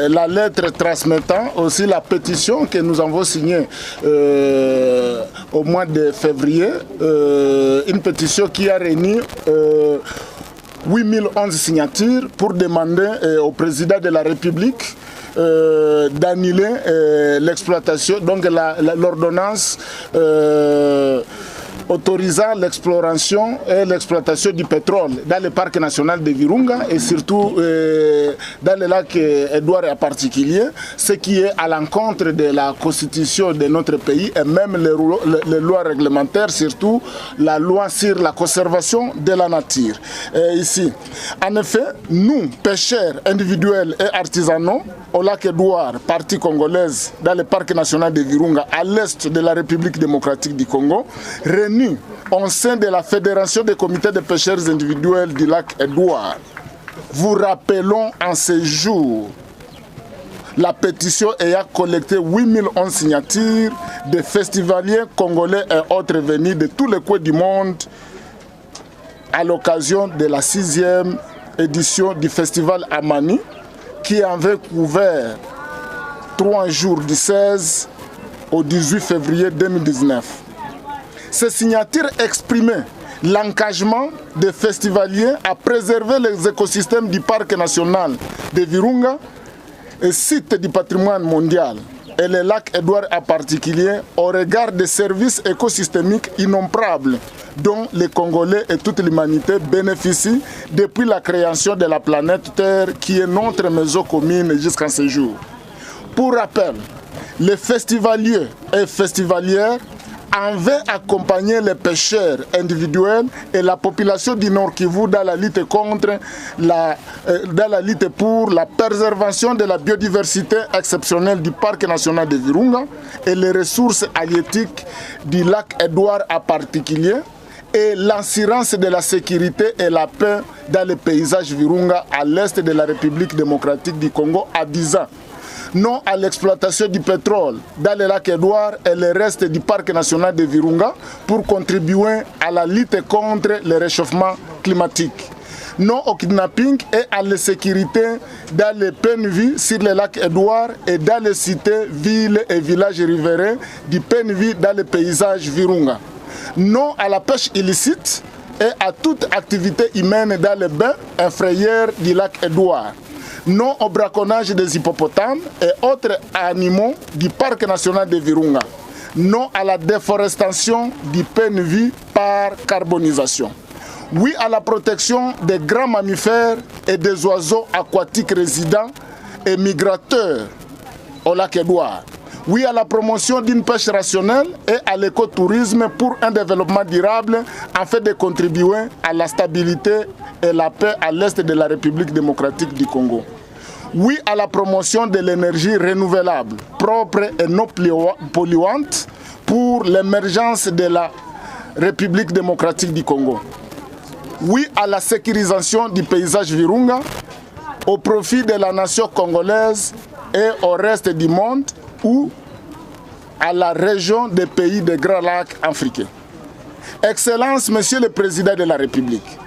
La lettre transmettant aussi la pétition que nous avons signée au mois de février, une pétition qui a réuni 8011 signatures pour demander au président de la République d'annuler l'exploitation, donc l'ordonnance autorisant l'exploration et l'exploitation du pétrole dans le parc national de Virunga et surtout dans le lac Edouard en particulier, ce qui est à l'encontre de la constitution de notre pays et même les lois réglementaires, surtout la loi sur la conservation de la nature. Ici, en effet, nous, pêcheurs individuels et artisanaux, au lac Edouard, partie congolaise, dans le parc national de Virunga, à l'est de la République démocratique du Congo, réunis au sein de la Fédération des comités de pêcheurs individuels du lac Edouard, vous rappelons en ce jour la pétition ayant collecté 8011 signatures de festivaliers congolais et autres venus de tous les coins du monde à l'occasion de la 6e édition du festival Amani qui avait couvert 3 jours du 16 au 18 février 2019. Ces signatures exprimaient l'engagement des festivaliers à préserver les écosystèmes du parc national de Virunga, et site du patrimoine mondial, et le lac Edouard en particulier, au regard des services écosystémiques innombrables dont les Congolais et toute l'humanité bénéficient depuis la création de la planète Terre qui est notre maison commune jusqu'à ce jour. Pour rappel, les festivaliers et festivalières avaient accompagné les pêcheurs individuels et la population du Nord Kivu dans la lutte pour la préservation de la biodiversité exceptionnelle du parc national de Virunga et les ressources halieutiques du lac Edouard en particulier, et l'assurance de la sécurité et la paix dans les paysages Virunga à l'est de la République démocratique du Congo à 10 ans. Non à l'exploitation du pétrole dans le lac Edouard et le reste du parc national de Virunga pour contribuer à la lutte contre le réchauffement climatique. Non au kidnapping et à la sécurité dans les PNV sur le lac Edouard et dans les cités, villes et villages riverains du PNV dans le paysage Virunga. Non à la pêche illicite et à toute activité humaine dans les bains inférieurs du lac Edouard. Non au braconnage des hippopotames et autres animaux du parc national de Virunga. Non à la déforestation du PNV par carbonisation. Oui à la protection des grands mammifères et des oiseaux aquatiques résidents et migrateurs au lac Edouard. Oui à la promotion d'une pêche rationnelle et à l'écotourisme pour un développement durable afin de contribuer à la stabilité et la paix à l'est de la République démocratique du Congo. Oui à la promotion de l'énergie renouvelable, propre et non polluante pour l'émergence de la République démocratique du Congo. Oui à la sécurisation du paysage Virunga au profit de la nation congolaise et au reste du monde ou à la région des pays des Grands Lacs africains. Excellence, Monsieur le Président de la République,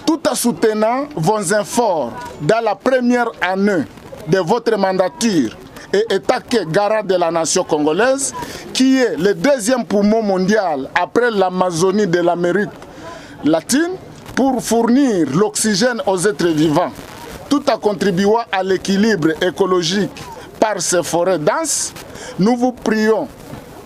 tout en soutenant vos efforts dans la première année de votre mandature et étant garant de la nation congolaise, qui est le deuxième poumon mondial après l'Amazonie de l'Amérique latine, pour fournir l'oxygène aux êtres vivants, tout en contribuant à l'équilibre écologique par ces forêts denses, nous vous prions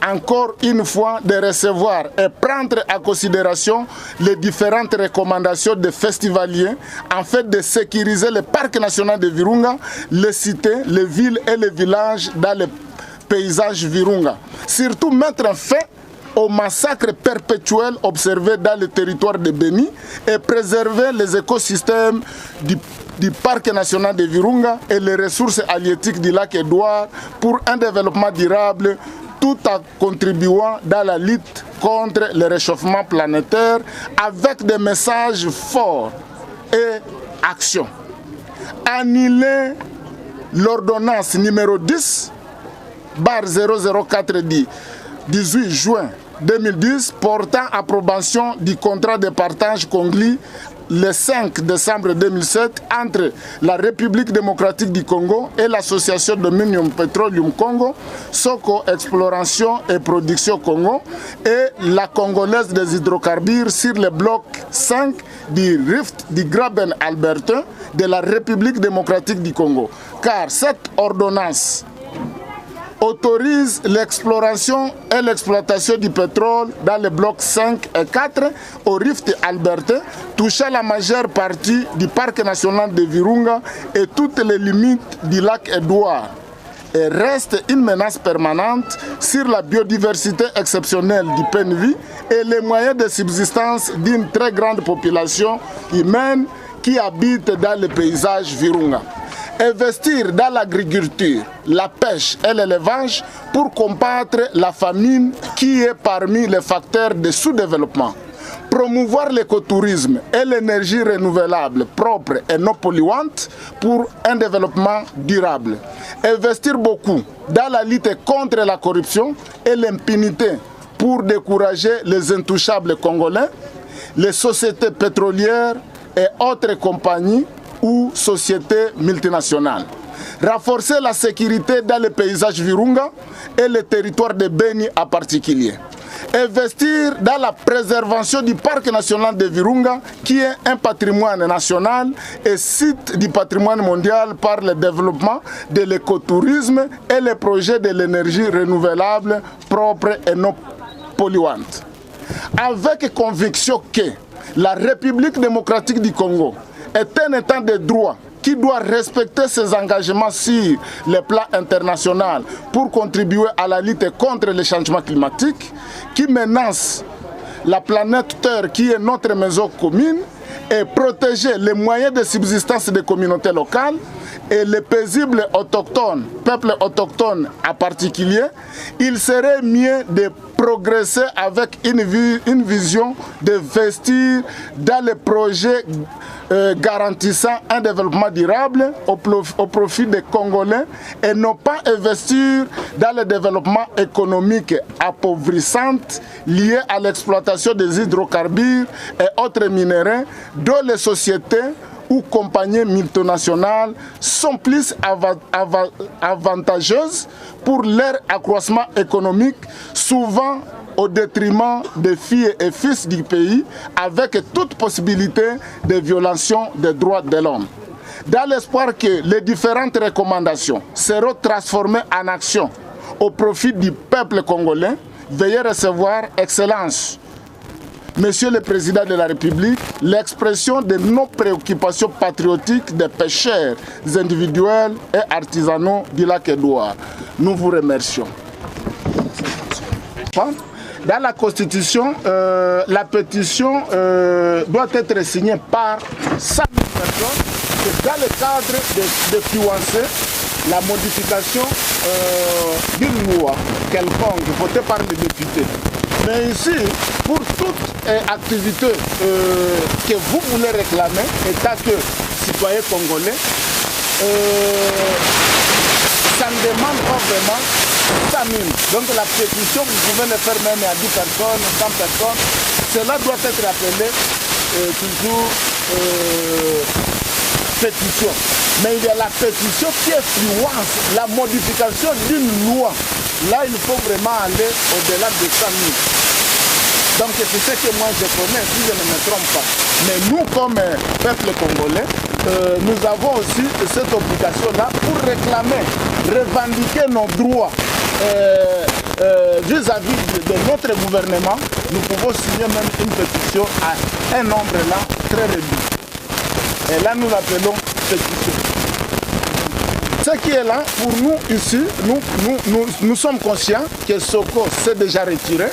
encore une fois de recevoir et prendre en considération les différentes recommandations des festivaliers afin de sécuriser le parc national de Virunga, les cités, les villes et les villages dans le paysage Virunga. Surtout mettre fin au massacre perpétuel observé dans le territoire de Beni et préserver les écosystèmes du parc national de Virunga et les ressources halieutiques du lac Edouard pour un développement durable tout en contribuant dans la lutte contre le réchauffement planétaire avec des messages forts et actions. Annuler l'ordonnance numéro 10/004 du 18 juin 2010 portant approbation du contrat de partage conclu le 5 décembre 2007 entre la République démocratique du Congo et l'Association de Minium Petroleum Congo, Soko Exploration et Production Congo et la Congolaise des hydrocarbures sur le bloc 5 du Rift du Graben Albertain de la République démocratique du Congo. Car cette ordonnance autorise l'exploration et l'exploitation du pétrole dans les blocs 5 et 4 au Rift Albertain, touchant la majeure partie du parc national de Virunga et toutes les limites du lac Édouard, et reste une menace permanente sur la biodiversité exceptionnelle du Penvi et les moyens de subsistance d'une très grande population humaine qui habite dans le paysage Virunga. Investir dans l'agriculture, la pêche et l'élevage pour combattre la famine qui est parmi les facteurs de sous-développement. Promouvoir l'écotourisme et l'énergie renouvelable propre et non polluante pour un développement durable. Investir beaucoup dans la lutte contre la corruption et l'impunité pour décourager les intouchables congolais, les sociétés pétrolières et autres compagnies ou sociétés multinationales. Renforcer la sécurité dans le paysage Virunga et le territoire de Beni en particulier. Investir dans la préservation du parc national de Virunga qui est un patrimoine national et site du patrimoine mondial par le développement de l'écotourisme et les projets de l'énergie renouvelable propre et non polluante. Avec conviction que la République démocratique du Congo est un état de droit qui doit respecter ses engagements sur le plan international pour contribuer à la lutte contre le changement climatique, qui menace la planète Terre qui est notre maison commune, et protéger les moyens de subsistance des communautés locales et les paisibles autochtones, peuples autochtones en particulier, il serait mieux de progresser avec une vision d'investir dans les projets garantissant un développement durable au profit des Congolais et non pas investir dans le développement économique appauvrissant lié à l'exploitation des hydrocarbures et autres minéraux dont les sociétés ou compagnies multinationales sont plus avantageuses pour leur accroissement économique, souvent au détriment des filles et fils du pays, avec toute possibilité de violation des droits de l'homme. Dans l'espoir que les différentes recommandations seront transformées en action au profit du peuple congolais, veuillez recevoir, Excellence, Monsieur le Président de la République, l'expression de nos préoccupations patriotiques des pêcheurs individuels et artisanaux du lac Édouard. Nous vous remercions. Dans la Constitution, la pétition doit être signée par 100 000 personnes et dans le cadre de fiancer la modification d'une loi quelconque votée par les députés. Mais ici, pour toute activité que vous voulez réclamer, état que citoyen congolais, ça ne demande pas vraiment 100 000. Donc la pétition, vous pouvez le faire même à 10 personnes, 100 personnes. Cela doit être appelé toujours pétition. Mais il y a la pétition qui influence la modification d'une loi. Là, il faut vraiment aller au-delà de 100 000. Donc c'est ce que moi je connais, si je ne me trompe pas. Mais nous, comme peuple congolais, nous avons aussi cette obligation-là pour réclamer, revendiquer nos droits vis-à-vis de notre gouvernement. Nous pouvons signer même une pétition à un nombre là très réduit. Et là, nous l'appelons pétition. Ce qui est là, pour nous ici, nous sommes conscients que Soko s'est déjà retiré.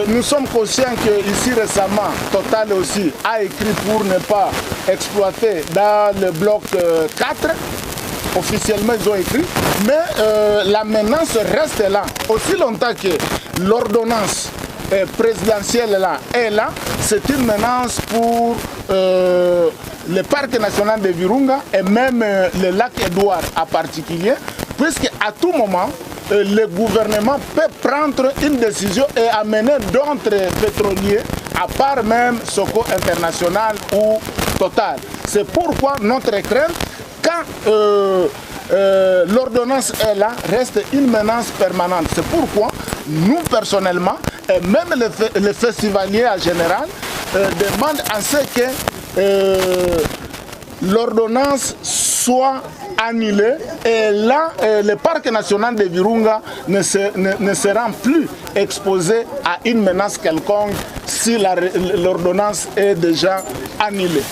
Nous sommes conscients qu'ici récemment, Total aussi a écrit pour ne pas exploiter dans le bloc 4. Officiellement, ils ont écrit. Mais la menace reste là. Aussi longtemps que l'ordonnance présidentielle là est là, c'est une menace pour le parc national de Virunga et même le lac Édouard en particulier, puisque à tout moment, le gouvernement peut prendre une décision et amener d'autres pétroliers à part même Soko International ou Total. C'est pourquoi notre crainte, quand l'ordonnance est là, reste une menace permanente. C'est pourquoi nous, personnellement, et même les festivaliers en général, demandent à ce que l'ordonnance soit annulée et là, le parc national de Virunga ne sera plus exposé à une menace quelconque si l'ordonnance est déjà annulée.